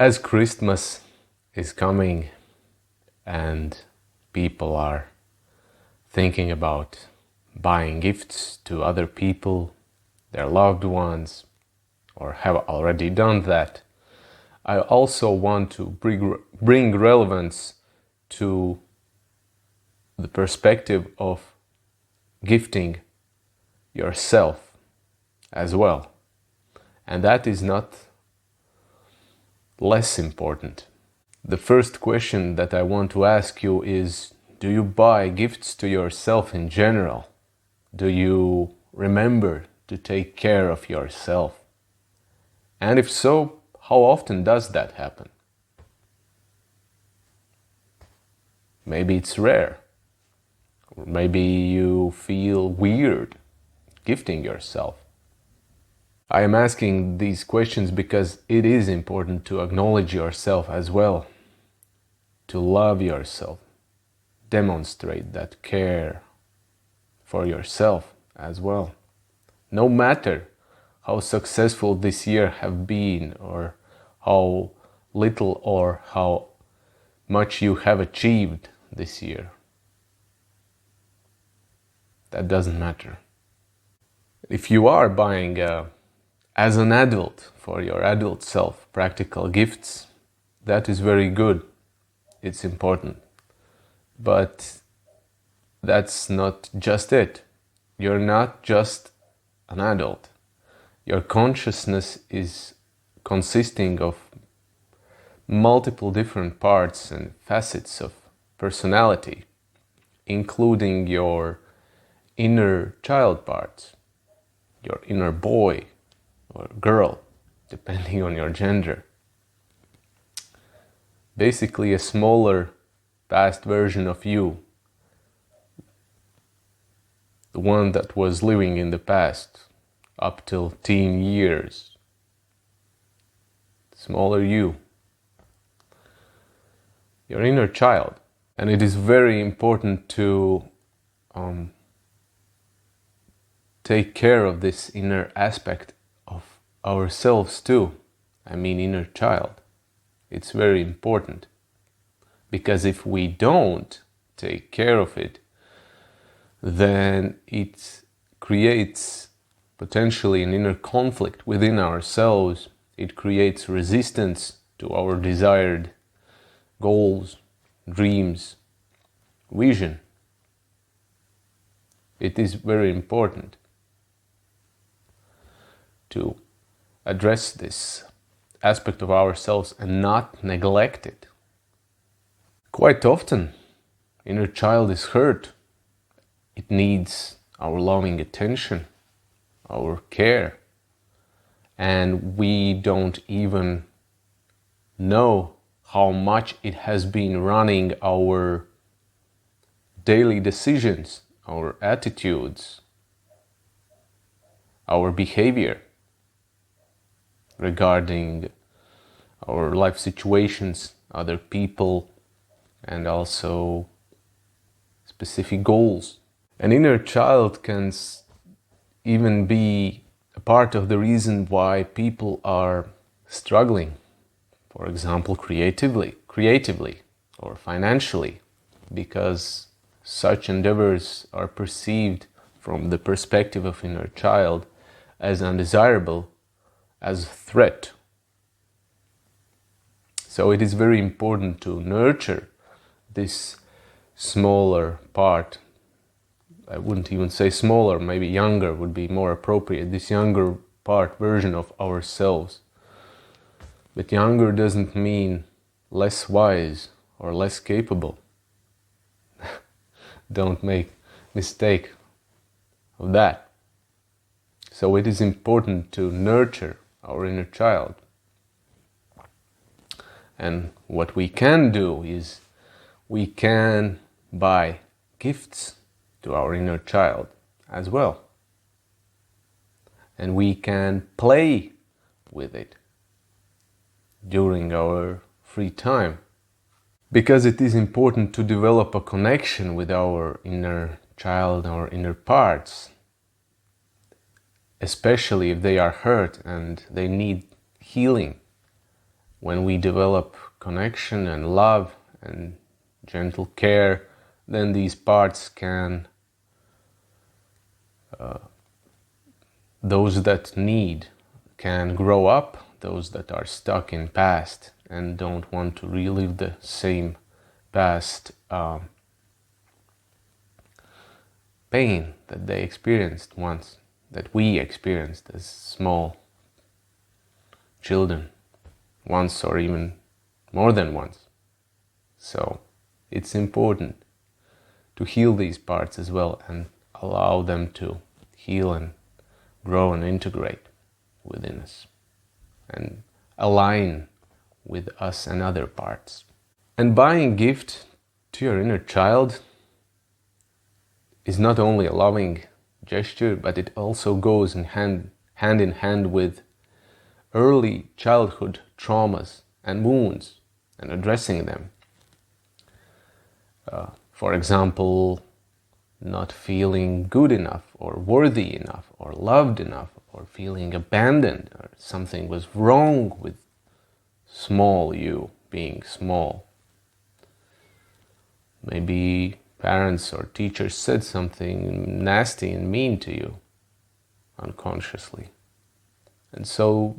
As Christmas is coming and people are thinking about buying gifts to other people, their loved ones, or have already done that, I also want to bring relevance to the perspective of gifting yourself as well. And that is not less important. The first question that I want to ask you is, do you buy gifts to yourself in general? Do you remember to take care of yourself? And if so, how often does that happen? Maybe it's rare. Or maybe you feel weird gifting yourself. I am asking these questions because it is important to acknowledge yourself as well, to love yourself, demonstrate that care for yourself as well. No matter how successful this year have been, or how little or how much you have achieved this year, that doesn't matter. If you are buying as an adult, for your adult self, practical gifts, that is very good. It's important. But that's not just it. You're not just an adult. Your consciousness is consisting of multiple different parts and facets of personality, including your inner child parts, your inner boy or girl, depending on your gender. Basically a smaller past version of you, the one that was living in the past up till teen years. Smaller you, your inner child. And it is very important to take care of this inner aspect of ourselves too. I mean, inner child. It's very important. Because if we don't take care of it, then it creates potentially an inner conflict within ourselves. It creates resistance to our desired goals, dreams, vision. It is very important to address this aspect of ourselves and not neglect it. Quite often, inner child is hurt. It needs our loving attention, our care, and we don't even know how much it has been running our daily decisions, our attitudes, our behavior regarding our life situations, other people, and also specific goals. An inner child can even be a part of the reason why people are struggling, for example, creatively or financially, because such endeavors are perceived from the perspective of inner child as undesirable, as a threat. So it is very important to nurture this smaller part. I wouldn't even say smaller, maybe younger would be more appropriate. This younger part version of ourselves. But younger doesn't mean less wise or less capable. Don't make mistake of that. So it is important to nurture our inner child. And what we can do is we can buy gifts to our inner child as well. And we can play with it during our free time. Because it is important to develop a connection with our inner child, our inner parts, especially if they are hurt and they need healing. when we develop connection and love and gentle care, then these parts can, those that need can grow up, those that are stuck in past and don't want to relive the same past pain that they experienced once, that we experienced as small children, once or even more than once. So it's important to heal these parts as well and allow them to heal and grow and integrate within us and align with us and other parts. And buying gift to your inner child is not only a loving gesture, but it also goes hand in hand with early childhood traumas and wounds and addressing them. For example, not feeling good enough or worthy enough or loved enough or feeling abandoned or something was wrong with small you being small. Maybe parents or teachers said something nasty and mean to you unconsciously. And so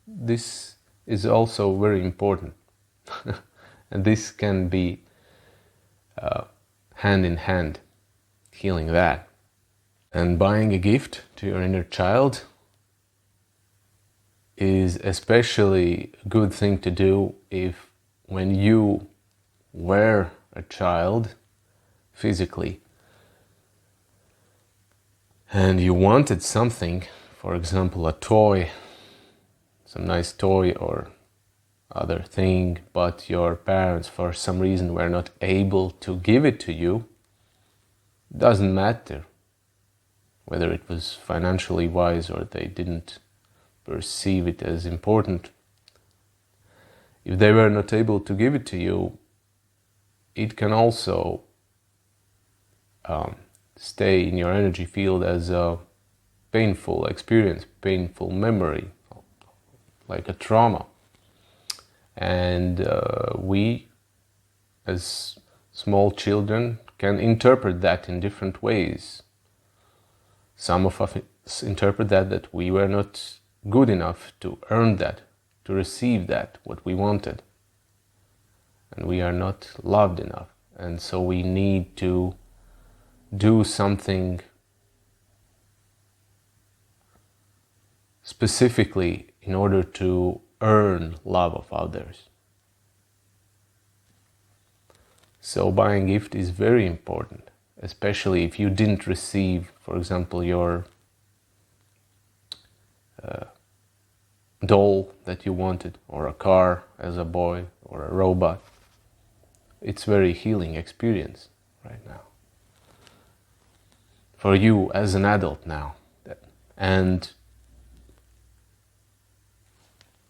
this is also very important. And this can be hand in hand, healing that. And buying a gift to your inner child is especially a good thing to do if when you were a child physically and you wanted something, for example a toy, some nice toy or other thing, but your parents for some reason were not able to give it to you, doesn't matter whether it was financially wise or they didn't perceive it as important. If they were not able to give it to you, it can also stay in your energy field as a painful experience, painful memory, like a trauma. And we, as small children, can interpret that in different ways. Some of us interpret that we were not good enough to earn that, to receive that, what we wanted. And we are not loved enough. And so we need to do something specifically in order to earn love of others. So buying gift is very important, especially if you didn't receive, for example, your doll that you wanted, or a car as a boy, or a robot. It's very healing experience right now for you as an adult now. And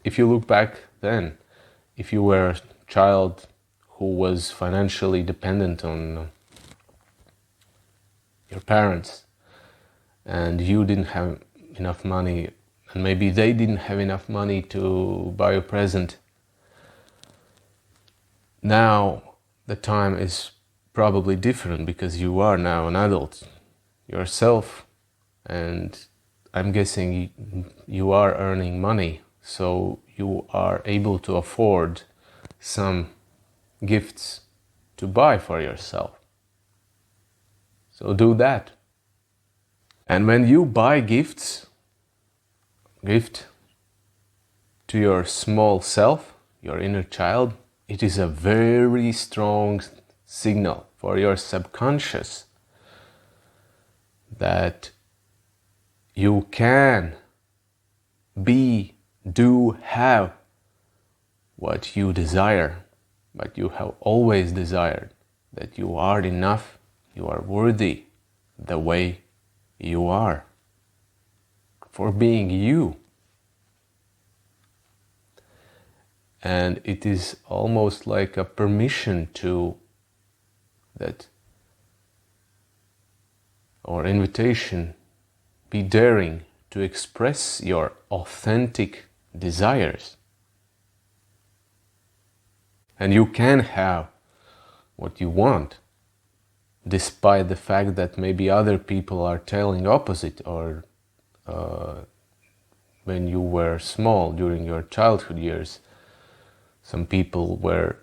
if you look back then, if you were a child who was financially dependent on your parents and you didn't have enough money, and maybe they didn't have enough money to buy a present, now the time is probably different because you are now an adult yourself, and I'm guessing you are earning money, so you are able to afford some gifts to buy for yourself. So do that. And when you buy gift to your small self, your inner child, it is a very strong signal for your subconscious that you can be, do, have what you desire, but you have always desired, that you are enough, you are worthy the way you are, for being you. And it is almost like a permission to that, or invitation, be daring to express your authentic desires. And you can have what you want, despite the fact that maybe other people are telling opposite, or when you were small, during your childhood years, some people were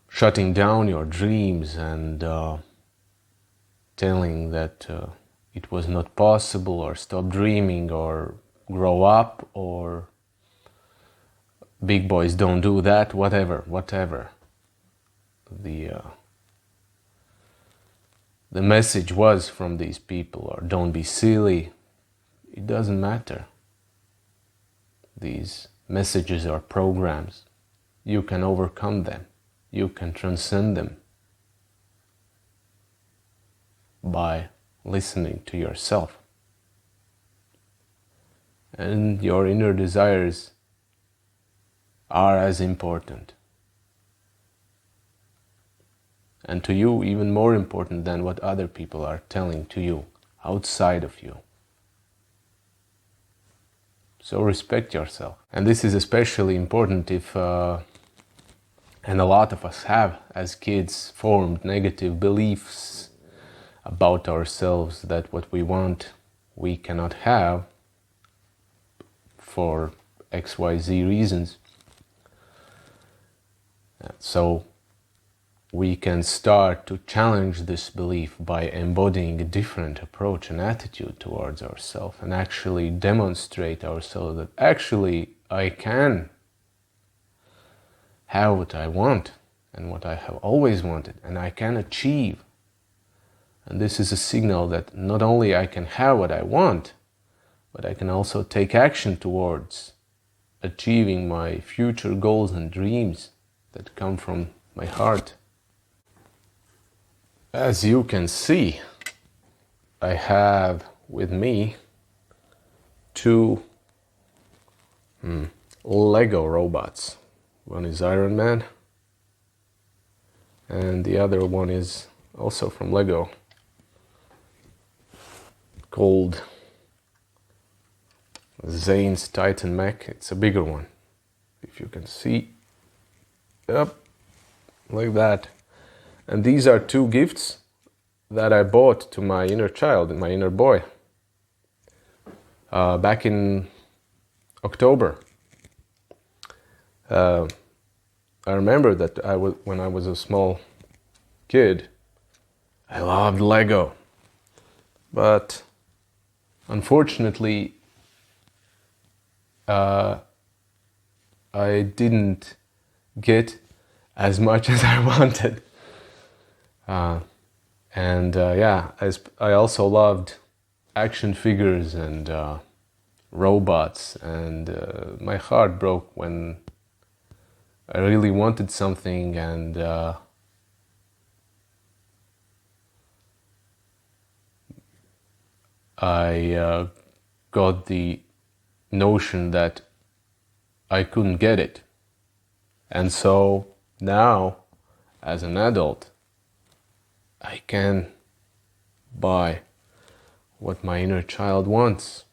shutting down your dreams and telling that it was not possible, or stop dreaming, or grow up, or big boys don't do that, whatever. The message was from these people, or don't be silly. It doesn't matter. These messages are programs. You can overcome them. You can transcend them by listening to yourself. And your inner desires are as important, and to you even more important than what other people are telling to you outside of you. So respect yourself. And this is especially important if, and a lot of us have as kids, formed negative beliefs about ourselves, that what we want we cannot have for XYZ reasons. So we can start to challenge this belief by embodying a different approach and attitude towards ourselves, and actually demonstrate ourselves that actually I can have what I want and what I have always wanted, and I can achieve. And this is a signal that not only I can have what I want, but I can also take action towards achieving my future goals and dreams that come from my heart. As you can see, I have with me two Lego robots. One is Iron Man, and the other one is also from Lego, called Zane's Titan Mech. It's a bigger one, if you can see. Yep, like that. And these are two gifts that I bought to my inner child, my inner boy, back in October. I remember that when I was a small kid, I loved Lego. But unfortunately, I didn't get as much as I wanted. I also loved action figures and robots, and my heart broke when I really wanted something, and I got the notion that I couldn't get it. And so now, as an adult, I can buy what my inner child wants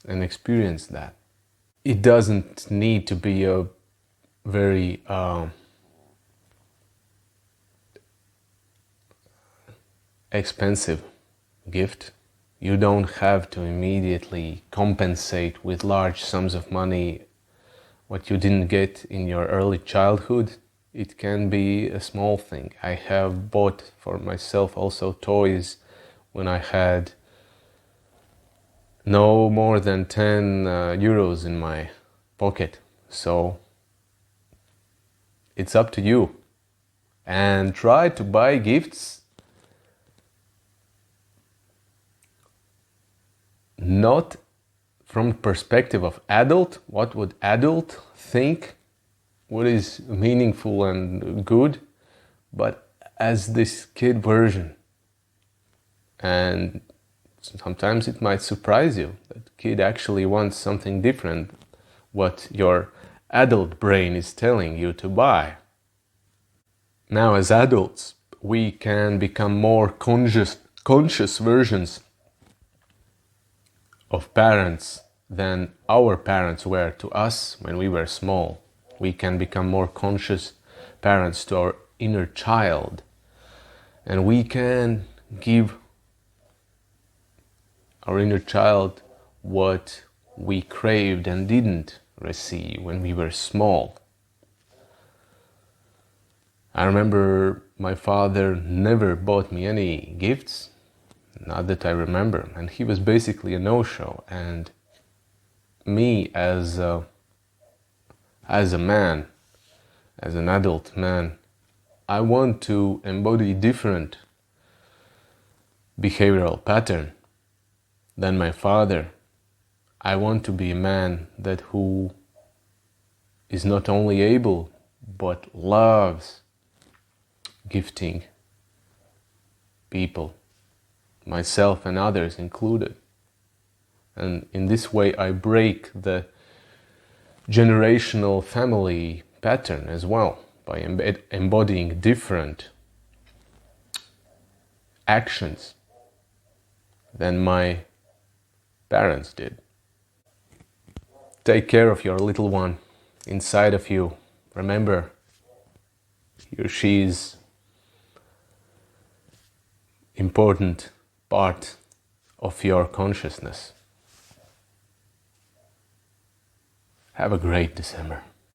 and experience that. It doesn't need to be a very expensive gift. You don't have to immediately compensate with large sums of money what you didn't get in your early childhood. It can be a small thing. I have bought for myself also toys when I had no more than 10 euros in my pocket. So it's up to you. And try to buy gifts not from the perspective of adult, what would adult think, what is meaningful and good, but as this kid version. And sometimes it might surprise you that kid actually wants something different what your adult brain is telling you to buy. Now, as adults, we can become more conscious versions of parents than our parents were to us when we were small. We can become more conscious parents to our inner child, and we can give our inner child what we craved and didn't receive when we were small. I remember my father never bought me any gifts, not that I remember, and he was basically a no-show. And me as a man, as an adult man, I want to embody different behavioral pattern than my father. I want to be a man who is not only able but loves gifting people, myself and others included. And in this way I break the generational family pattern as well, by embodying different actions than my parents did. Take care of your little one inside of you. Remember, he or she is important part of your consciousness. Have a great December.